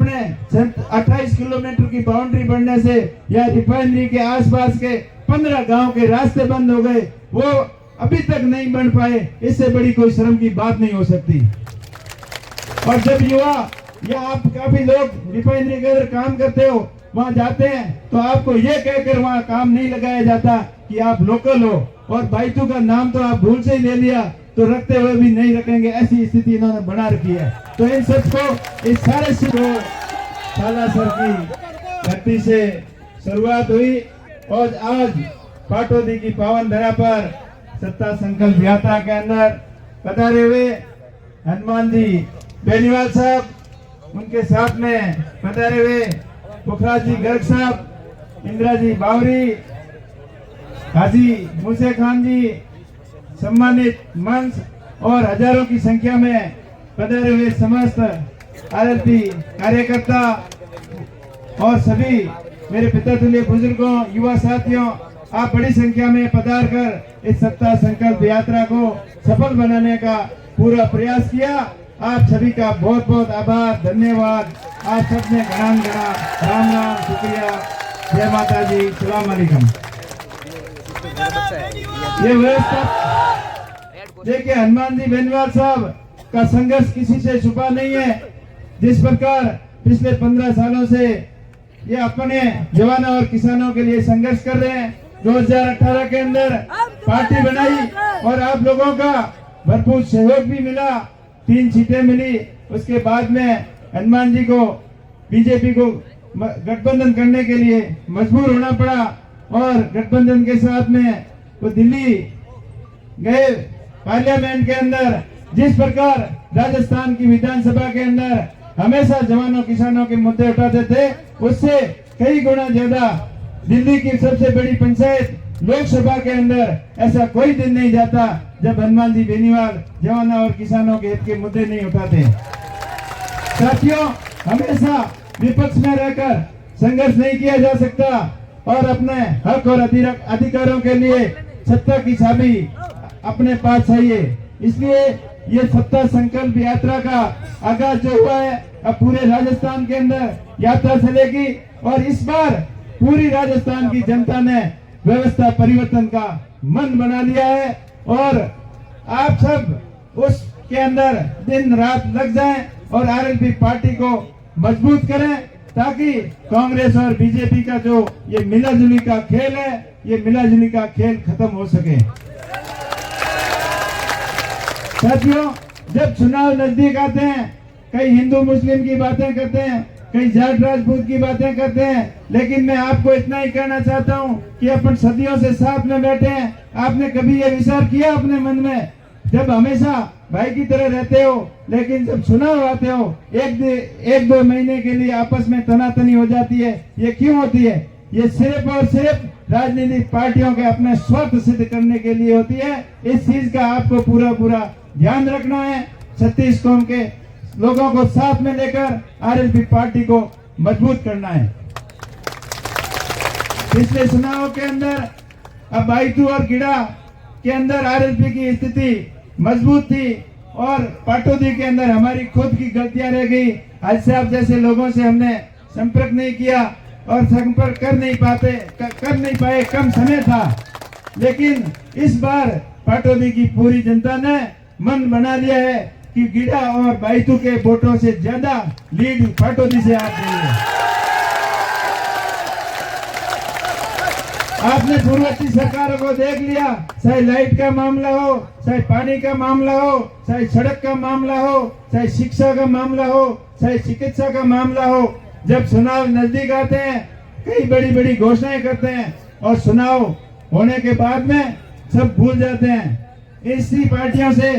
अपने 28 किलोमीटर की बाउंड्री बढ़ने से या रिफाइनरी के आसपास के 15 गांव के रास्ते बंद हो गए, वो अभी तक नहीं बन पाए, इससे बड़ी कोई शर्म की बात नहीं हो सकती। और जब युवा या आप काफी लोग रिफाइनरी के अंदर काम करते हो, वहां जाते हैं तो आपको ये कहकर वहां काम नहीं लगाया जाता कि आप लोकल हो, और बाइतू का नाम तो आप भूल से ही ले लिया तो रखते हुए भी नहीं रखेंगे, ऐसी स्थिति इन्होंने बना रखी है। तो इन सबको, इस सारे सालासर की धरती से शुरुआत हुई और आज पाटौदी की पावन धरा पर सत्ता संकल्प यात्रा के अंदर पधारे हुए हनुमान जी बेनीवाल साहब, उनके साथ में पधारे हुए पुखराज जी गर्ग साहब, इंदिरा जी बावरी, हाजी मूसे खान जी, सम्मानित मंच और हजारों की संख्या में पधारे हुए समस्त आरएलपी कार्यकर्ता और सभी मेरे पितातुल्य बुजुर्गों, युवा साथियों, आप बड़ी संख्या में पधार कर इस सत्ता संकल्प यात्रा को सफल बनाने का पूरा प्रयास किया। आप सभी का बहुत बहुत आभार, धन्यवाद। आप सबने घना राम राम, शुक्रिया, जय माता जी, सलाम अलैकुम। ये व्यवस्था देखिए, हनुमान जी बेनीवाल साहब का संघर्ष किसी से छुपा नहीं है। जिस प्रकार पिछले 15 सालों से ये अपने जवानों और किसानों के लिए संघर्ष कर रहे हैं, 2018 के अंदर पार्टी बनाई और आप लोगों का भरपूर सहयोग भी मिला, 3 सीटें मिली। उसके बाद में हनुमान जी को बीजेपी को गठबंधन करने के लिए मजबूर होना पड़ा और गठबंधन के साथ में वो दिल्ली गए। पार्लियामेंट के अंदर जिस प्रकार राजस्थान की विधानसभा के अंदर हमेशा जवानों किसानों के मुद्दे उठाते थे, उससे कई गुना ज्यादा दिल्ली की सबसे बड़ी पंचायत लोकसभा के अंदर ऐसा कोई दिन नहीं जाता जब हनुमान जी बेनीवाल जवानों और किसानों के हित के मुद्दे नहीं उठाते। साथियों, हमेशा विपक्ष में रहकर संघर्ष नहीं किया जा सकता और अपने हक और अधिकारों के लिए सत्ता की चाबी अपने पास चाहिए। इसलिए ये सत्ता संकल्प यात्रा का आगाज जो हुआ है, अब पूरे राजस्थान के अंदर यात्रा चलेगी और इस बार पूरी राजस्थान की जनता ने व्यवस्था परिवर्तन का मन बना लिया है और आप सब उसके अंदर दिन रात लग जाएं और आरएलपी पार्टी को मजबूत करें ताकि कांग्रेस और बीजेपी का जो ये मिलाजुली का खेल है, ये मिलाजुली का खेल खत्म हो सके। साथियों, जब चुनाव नजदीक आते हैं, कई हिंदू मुस्लिम की बातें करते हैं, कई जाट राजपूत की बातें करते हैं, लेकिन मैं आपको इतना ही कहना चाहता हूं कि अपन सदियों से साथ में बैठे हैं। आपने कभी ये विचार किया अपने मन में, जब हमेशा भाई की तरह रहते हो, लेकिन जब चुनाव आते हो एक दो महीने के लिए आपस में तनातनी हो जाती है, ये क्यों होती है? ये सिर्फ और सिर्फ राजनीतिक पार्टियों के अपने स्वार्थ सिद्ध करने के लिए होती है। इस चीज का आपको पूरा ध्यान रखना है। 36 कौम के लोगों को साथ में लेकर आरएलपी पार्टी को मजबूत करना है। पिछले चुनाव के अंदर अब बाइतू और गिड़ा के अंदर आरएलपी की स्थिति मजबूत थी और पाटौदी के अंदर हमारी खुद की गलतियां रह गई। आज से आप जैसे लोगों से हमने संपर्क नहीं किया और संपर्क कर नहीं पाए, कम समय था, लेकिन इस बार पाटौदी की पूरी जनता ने मन बना लिया है कि गिड़ा और बाइतू के वोटों से ज्यादा लीड पाटौदी से आ रही है। आपने पूर्ववर्ती सरकारों को देख लिया, चाहे लाइट का मामला हो, चाहे पानी का मामला हो, चाहे सड़क का मामला हो, चाहे शिक्षा का मामला हो, चाहे चिकित्सा का मामला हो, जब चुनाव नजदीक आते हैं कई बड़ी घोषणाएं करते हैं और चुनाव होने के बाद में सब भूल जाते हैं। इसी पार्टियों से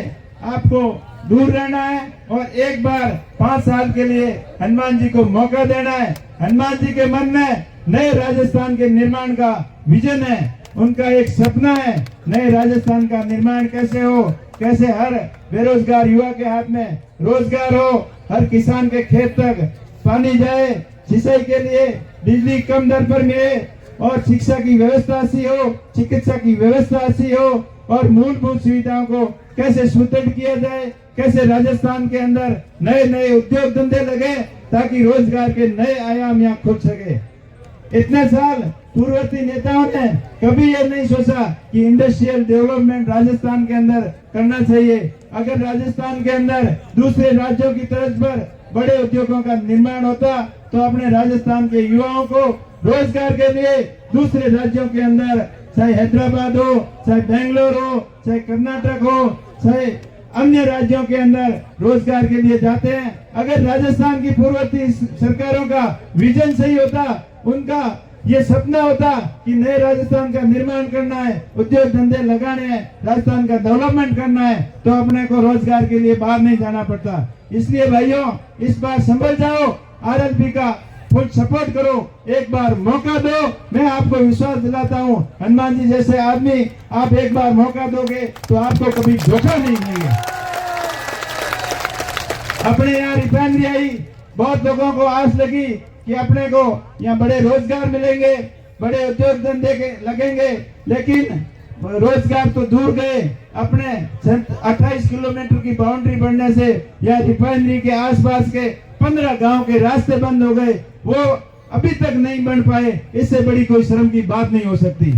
आपको दूर रहना है और एक बार 5 साल के लिए हनुमान जी को मौका देना है। हनुमान जी के मन में नए राजस्थान के निर्माण का विजन है, उनका एक सपना है नए राजस्थान का निर्माण कैसे हो, कैसे हर बेरोजगार युवा के हाथ में रोजगार हो, हर किसान के खेत तक पानी जाए, सिंचाई के लिए बिजली कम दर पर मिले और शिक्षा की व्यवस्था अच्छी हो, चिकित्सा की व्यवस्था अच्छी हो और मूलभूत सुविधाओं को कैसे सुदृढ़ किया जाए, कैसे राजस्थान के अंदर नए उद्योग धंधे लगे ताकि रोजगार के नए आयाम यहाँ खुल सके। इतने साल पूर्ववर्ती नेताओं ने कभी ये नहीं सोचा कि इंडस्ट्रियल डेवलपमेंट राजस्थान के अंदर करना चाहिए। अगर राजस्थान के अंदर दूसरे राज्यों की तर्ज पर बड़े उद्योगों का निर्माण होता तो अपने राजस्थान के युवाओं को रोजगार के लिए दूसरे राज्यों के अंदर, चाहे हैदराबाद हो, चाहे बेंगलोर हो, चाहे कर्नाटक हो, चाहे अन्य राज्यों के अंदर रोजगार के लिए जाते हैं। अगर राजस्थान की पूर्ववर्ती सरकारों का विजन सही होता, उनका ये सपना होता कि नए राजस्थान का निर्माण करना है, उद्योग धंधे लगाने हैं, राजस्थान का डेवलपमेंट करना है, तो अपने को रोजगार के लिए बाहर नहीं जाना पड़ता। इसलिए भाइयों, इस बार संभल जाओ, आरएलपी का फुल सपोर्ट करो, एक बार मौका दो। मैं आपको विश्वास दिलाता हूँ, हनुमान जी जैसे आदमी, आप एक बार मौका दोगे तो आपको कभी धोखा नहीं मिलेगा। अपने यहाँ रिफाइनरी आई, बहुत लोगों को आस लगी कि अपने को यहाँ बड़े रोजगार मिलेंगे, बड़े उद्योग धंधे के लगेंगे, लेकिन रोजगार तो दूर गए। अपने 28 किलोमीटर की बाउंड्री बढ़ने से या रिफाइनरी के आसपास के 15 गांव के रास्ते बंद हो गए, वो अभी तक नहीं बन पाए। इससे बड़ी कोई शर्म की बात नहीं हो सकती।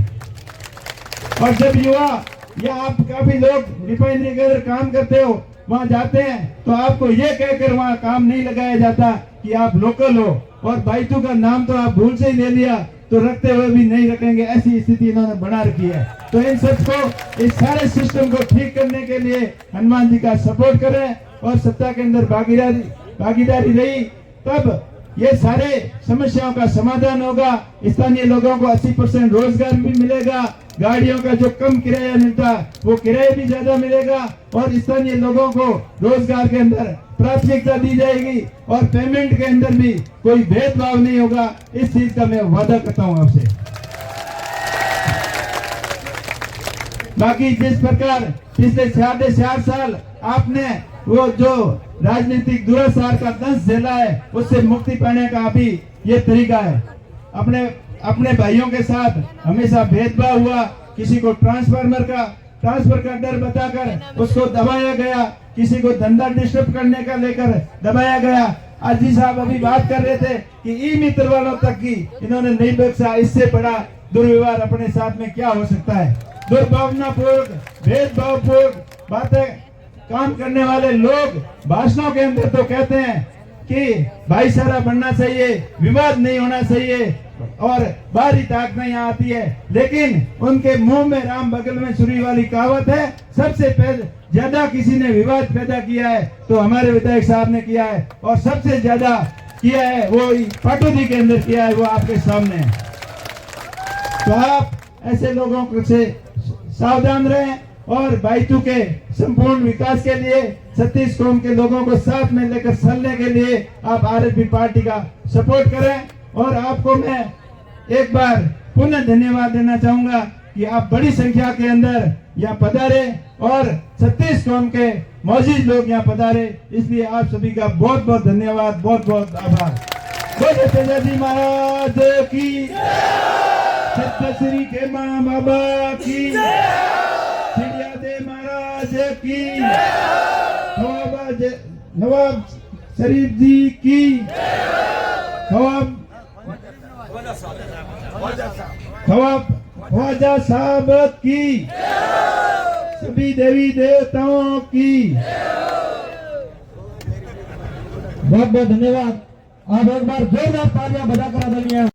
और जब युवा या आप काफी लोग रिफाइनरी के अंदर काम करते हो, वहां जाते हैं तो आपको ये कहकर वहां काम नहीं लगाया जाता कि आप लोकल हो, और बाइतू का नाम तो आप भूल से ही ले लिया तो रखते हुए भी नहीं रखेंगे, ऐसी स्थिति इन्होंने बना रखी है। तो इन सबको, इस सारे सिस्टम को ठीक करने के लिए हनुमान जी का सपोर्ट करें और सत्ता के अंदर भागीदारी रही, तब ये सारे समस्याओं का समाधान होगा। स्थानीय लोगों को 80% रोजगार भी मिलेगा, गाड़ियों का जो कम किराया मिलता वो किराया भी ज्यादा मिलेगा, और स्थानीय लोगों को रोजगार के अंदर प्राथमिकता दी जाएगी, और पेमेंट के अंदर भी कोई भेदभाव नहीं होगा। इस चीज का मैं वादा करता हूं आपसे। बाकी जिस प्रकार पिछले 4.5 साल आपने वो जो राजनीतिक दुराचार का दंश झेला है, उससे मुक्ति पाने का अभी ये तरीका है। अपने भाइयों के साथ हमेशा भेदभाव हुआ, किसी को ट्रांसफर का डर बताकर उसको दबाया गया, किसी को धंधा डिस्टर्ब करने का लेकर दबाया गया। आज जी साहब अभी बात कर रहे थे कि ई मित्र वालों तक की इन्होंने नहीं बख्शा। इससे बड़ा दुर्व्यवहार अपने साथ में क्या हो सकता है? दुर्भावनापूर्ण, भेदभावपूर्ण बातें काम करने वाले लोग भाषणों के अंदर तो कहते हैं कि भाईचारा बढ़ना चाहिए, विवाद नहीं होना चाहिए, और बाहरी ताकत यहाँ आती है, लेकिन उनके मुंह में राम बगल में छुरी वाली कहावत है। सबसे पहले ज्यादा किसी ने विवाद पैदा किया है तो हमारे विधायक साहब ने किया है, और सबसे ज्यादा किया है वो पाटोदी के अंदर किया है, वो आपके सामने है। तो आप ऐसे लोगों से सावधान रहें, और बाइतू के संपूर्ण विकास के लिए, 36 कौम के लोगों को साथ में लेकर चलने के लिए आप आरएलपी पार्टी का सपोर्ट करें। और आपको मैं एक बार पुनः धन्यवाद देना चाहूंगा कि आप बड़ी संख्या के अंदर यहाँ पधारे, और 36 कौम के मौजूद लोग यहाँ पधारे, इसलिए आप सभी का बहुत बहुत धन्यवाद, बहुत बहुत आभार। बोलो तेजाजी महाराज की, छत्रश्री के मां बाबा की, चिड़िया दे महाराज की, नवाब शरीफ जी की, ख्वाजा साहब की, सभी देवी देवताओं की बहुत बहुत धन्यवाद। आप एक बार जोरदार तालियां बजाकर